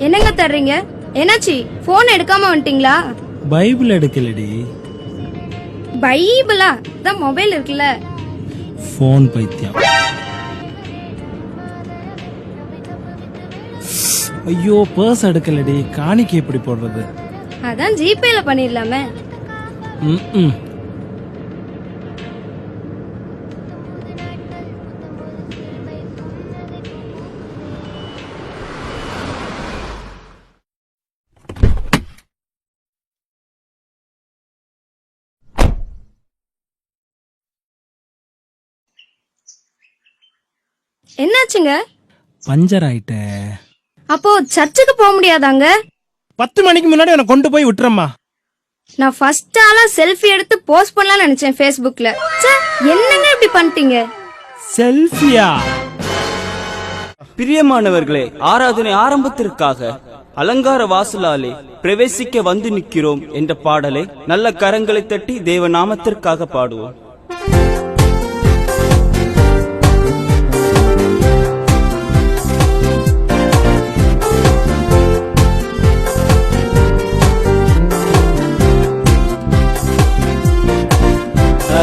என்னங்க தர்றீங்க? என்னாச்சு? போன் எடுக்காம வந்துட்டீங்களா? பைபிள் எடுக்கலடி. பைபிளா? தான் மொபைல் இருக்குல்ல. போன் பைத்தியம். ஐயோ பர்ஸ் எடுக்கலடி. காணிக்கை எப்படி போடுறது? அதான் ஜிபேல பண்ணிடலாமே. என்னாச்சுங்க? பஞ்சர் ஆயிட்ட. அப்போ சர்ச்சுக்கு போக முடியாதாங்க? 10 மணிக்கு முன்னாடி உன்னை கொண்டு போய் விட்டுறம்மா. நான் ஃபர்ஸ்ட் ஆளா செல்ஃபி எடுத்து போஸ்ட் பண்ணலாம்னு நினைச்சேன் Facebookல. என்னங்க இப்படி பண்ணிட்டீங்க? செல்ஃபியா? பிரியமானவர்களே, ஆராதனை ஆரம்பத்திற்காக அலங்கார வாசலாலே பிரவேசிக்க வந்து நிற்கிறோம் என்ற பாடலை நல்ல கரங்களை தட்டி தேவ நாமத்திற்காக பாடுவோம்.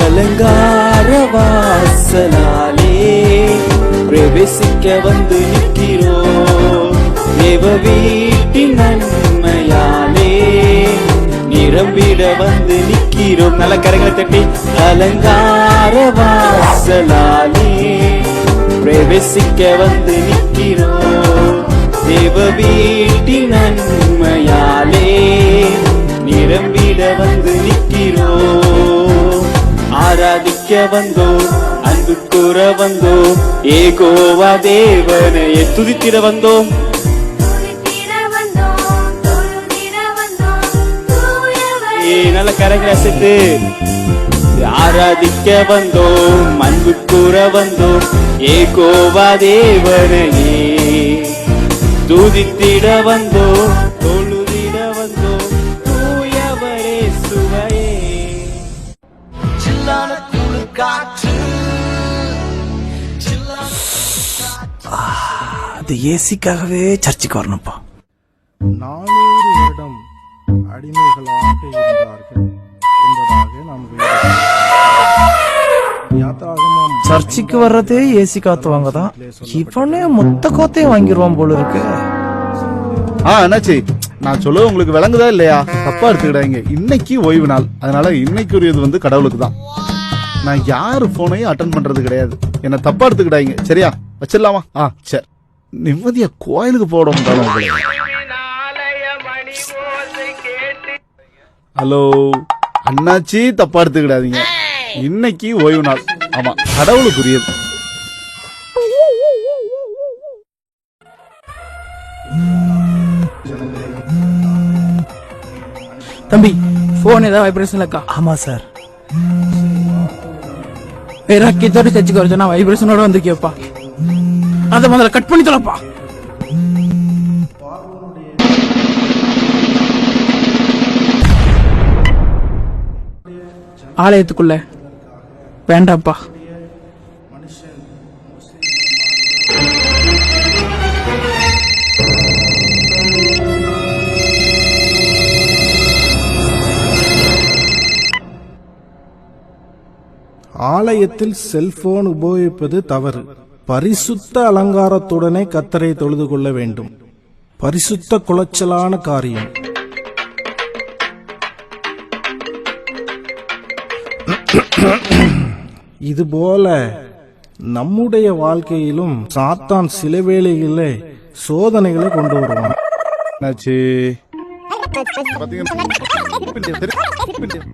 அலங்கார வாசலாலே பிரவேசிக்க வந்து நிற்கிறோம், தேவ வீட்டின் நன்மையாலே நிரம்பிட வந்து நிற்கிறோம். நல்ல கரங்களை தட்டி அலங்கார வாசலாலே பிரவேசிக்க வந்து நிற்கிறோம், தேவ வீட்டின் நன்மையாலே நிரம்பிட வந்து நிற்கிறோம். ஆராதிக்க வந்தோம், அன்பு கூற வந்தோம், ஏகோவா தேவனை துதித்திட வந்தோம். நல்ல கரங்களை அசைத்து ஆராதிக்க வந்தோம், அன்பு கூற வந்தோம், ஏகோவா தேவனையே துதித்திட வந்தோம், தொழுதிட வந்தோம், தூயவரே சுவையே. அது ஏசிக்காகவே சர்ச்சுக்கு வரணும்ப்பா. 400 வருடம் அடிமைகளாக இருந்தார்கள் என்பதாக நாம் சர்ச்சுக்கு வர்றதே ஏசி காத்து வாங்கதான். இவனே மொத்த காத்தையும் வாங்கிடுவான் போல இருக்கு. என்னாச்சு? நான் சொல்ல உங்களுக்கு விளங்குதா இல்லையா? தப்பா எடுத்துக்கிடாங்க. இன்னைக்கு ஓய்வு நாள், அதனால இன்னைக்குரியது கடவுளுக்கு தான். நான் யாரு போனையும் அட்டன் பண்றது கிடையாது. என்ன தப்பா எடுத்துக்கிடாங்க, சரியா? வச்சிடலாமா? சரி. நிம்மதியா கோயிலுக்கு போட முடியும். ஹலோ அண்ணாச்சி, தப்பா எடுத்துக்கிடாதீங்க. இன்னைக்கு ஓய்வு நாள். ஆமா, கடவுளுக்குரியது. தம்பி, போன் ஏதாவது வைப்ரேஷன்ல இருக்கா? ஆமா சார். ரக்கித்தோட சர்ச்சுக்கு வர சொன்னா வைப்ரேஷனோட வந்திருக்கியப்பா. அதை முதல்ல கட் பண்ணி தொலைப்பா. ஆலயத்துக்குள்ள வேண்டாம்ப்பா. ஆலயத்தில் செல்போன் உபயோகிப்பது தவறு. பரிசுத்த அலங்காரத்துடனே கர்த்தரை தொழுது கொள்ள வேண்டும். பரிசுத்த குலைச்சலான காரியம். இதுபோல நம்முடைய வாழ்க்கையிலும் சாத்தான் சில வேளைகளிலே சோதனைகளை கொண்டு வருவான்.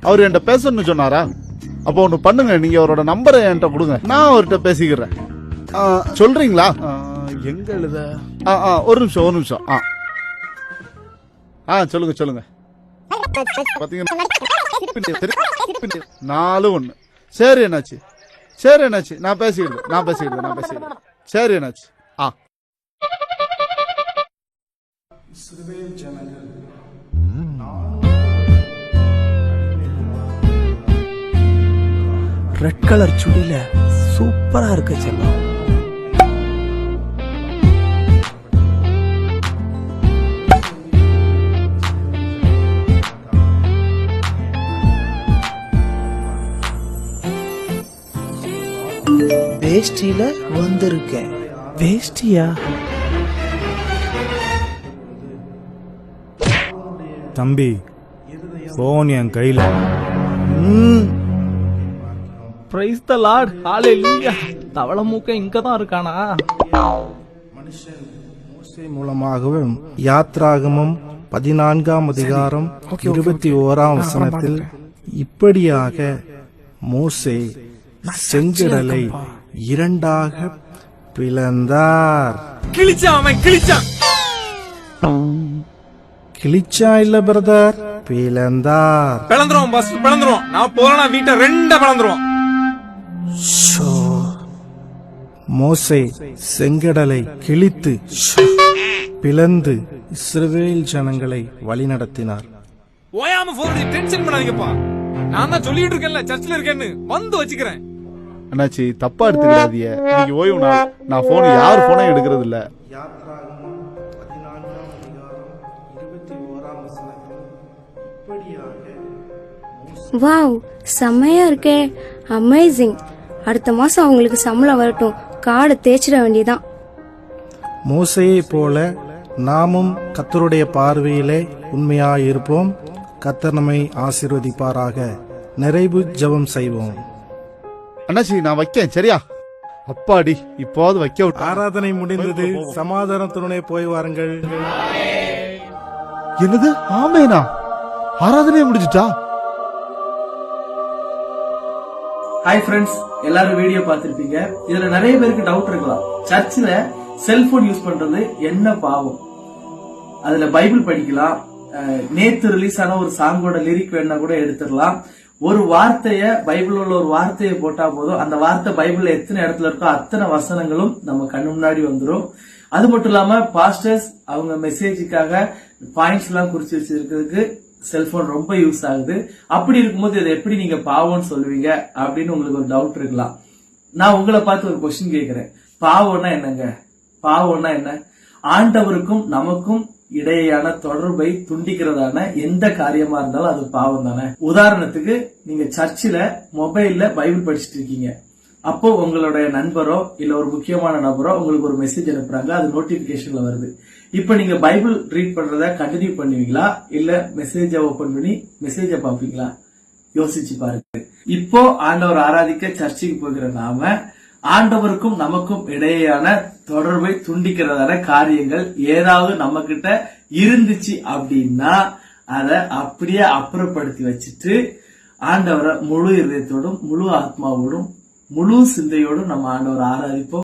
அவர் என்கிட்ட பேசணும்னு சொன்னாரா? அப்போ ஒண்ணு பண்ணுங்க, நீங்க அவரோட நம்பரை என்கிட்ட கொடுங்க, நான் அவர்கிட்ட பேசிக்கிறேன். சொல்றீங்களா? எங்க எழுத? ஒரு நிமிஷம். சொல்லுங்க சொல்லுங்க. 41. சரி என்னாச்சு? நான் பேசிக்கிறேன். சரி என்னாச்சு? ரெட் கலர் சுடில சூப்பரா இருக்கு செல்லம். வேஷ்டியில வந்திருக்கேன். வேஷ்டியா? தம்பி போன் என் கையில. பிரைஸ் தி லார்ட், ஹalleluya. தவள மூக்க இங்க தான் இருக்கானா? மோசே மூலமாகவும் யாத்ராகமம் 14ஆம் அதிகாரம் 21ஆம் வசனத்தில் இப்படியாக மோசே செங்கடலை இரண்டாக பிளந்தார். கிழிச்சா இல்ல பிரதர், பிளந்தார். பிளந்துருவோம் பஸ் பிளந்துருவோம். நான் போறேன்னா வீட்டை ரெண்டா பிளந்துருவோம். மோசே செங்கடலை கிழித்து பிளந்து இஸ்ரவேல் ஜனங்களை வழிநடத்தினார். ஓயாம போன் டென்ஷன் பண்ணாதீங்கப்பா. நான் தான் சொல்லிட்டு இருக்கேன்ல சர்ச்சில் இருக்கேன்னு, வந்து வச்சுக்கிறேன். அண்ணாச்சி தப்பா எடுத்துக்கிடாதீங்க. இன்னைக்கு ஓய்வு நாள். நான் போன் யார் போனையும் எடுக்கிறது இல்ல. வாவ், செம்மையா இருக்கே, அமேசிங். அடுத்த மாசம் அவங்களுக்கு சம்பளம் வரட்டும், காடை தேய்ச்சிட வேண்டியதான். மோசையை போல நாமும் கர்த்தருடைய பார்வையிலே உண்மையாயிருப்போம். கர்த்தர் நம்மை ஆசீர்வதிப்பாராக. நிறைவு ஜெபம் செய்வோம். அண்ணாச்சி நான் வைக்கேன், சரியா? அப்பாடி, இப்போது வைக்க விட்டு. ஆராதனை முடிந்தது. சமாதானத்துடனே போய் வாருங்கள். என்னது? ஆமேனா? ஆராதனையே முடிஞ்சிட்டா? ஹாய் ஃப்ரெண்ட்ஸ், எல்லாரும் வீடியோ பார்த்திருப்பீங்க. இதுல நிறைய பேருக்கு டவுட் இருக்கலாம். சர்ச்சில் செல்போன் யூஸ் பண்றது என்ன பாவம்? அதுல பைபிள் படிக்கலாம். நேத்து ரிலீஸ் ஆன ஒரு சாங்கோட லிரிக் வேணா கூட எடுத்துடலாம். ஒரு வார்த்தைய பைபிள் உள்ள ஒரு வார்த்தையை போட்டா போதும், அந்த வார்த்தை பைபிள்ல எத்தனை இடத்துல இருக்கோ அத்தனை வசனங்களும் நம்ம கண்ணு முன்னாடி வந்துடும். அது மட்டும் இல்லாம பாஸ்டர்ஸ் அவங்க மெசேஜுக்காக பாயிண்ட்ஸ் எல்லாம் குறிச்சு வச்சிருக்கிறதுக்கு செல்போன் ரொம்ப யூஸ் ஆகுது. அப்படி இருக்கும்போது இதை எப்படி நீங்க பாவம்னு சொல்லுவீங்க அப்படின்னு உங்களுக்கு ஒரு டவுட் இருக்கலாம். நான் உங்களை பார்த்து ஒரு கொஸ்டின் கேட்கிறேன். பாவம்னா என்னங்க? பாவம்னா என்ன? ஆண்டவருக்கும் நமக்கும் இடையேயான தொடர்பை துண்டிக்கிறதான எந்த காரியமா இருந்தாலும் அது பாவம் தானே. உதாரணத்துக்கு, நீங்க சர்ச்சில் மொபைல்ல பைபிள் படிச்சுட்டு இருக்கீங்க. அப்போ உங்களுடைய நண்பரோ இல்ல ஒரு முக்கியமான நபரோ உங்களுக்கு ஒரு மெசேஜ் அனுப்புறாங்க, அது நோட்டிபிகேஷன்ல வருது. இப்ப நீங்க பைபிள் ரீட் பண்றத கண்டினியூ பண்ணுவீங்களா இல்ல மெசேஜ ஓபன் பண்ணி மெசேஜ பாப்பீங்களா? யோசிச்சு பாருங்க. இப்போ ஆண்டவர் ஆராதிக்க சர்ச்சுக்கு போகிற நாம ஆண்டவருக்கும் நமக்கும் இடையேயான தொடர்பை துண்டிக்கிறதான காரியங்கள் ஏதாவது நம்ம கிட்ட இருந்துச்சு அப்படின்னா அதை அப்படியே அப்புறப்படுத்தி வச்சுட்டு ஆண்டவரை முழு இதயத்தோடும் முழு ஆத்மாவோடும் முழு சிந்தையோடும் நம்ம ஆண்டவரை ஆராதிப்போம்.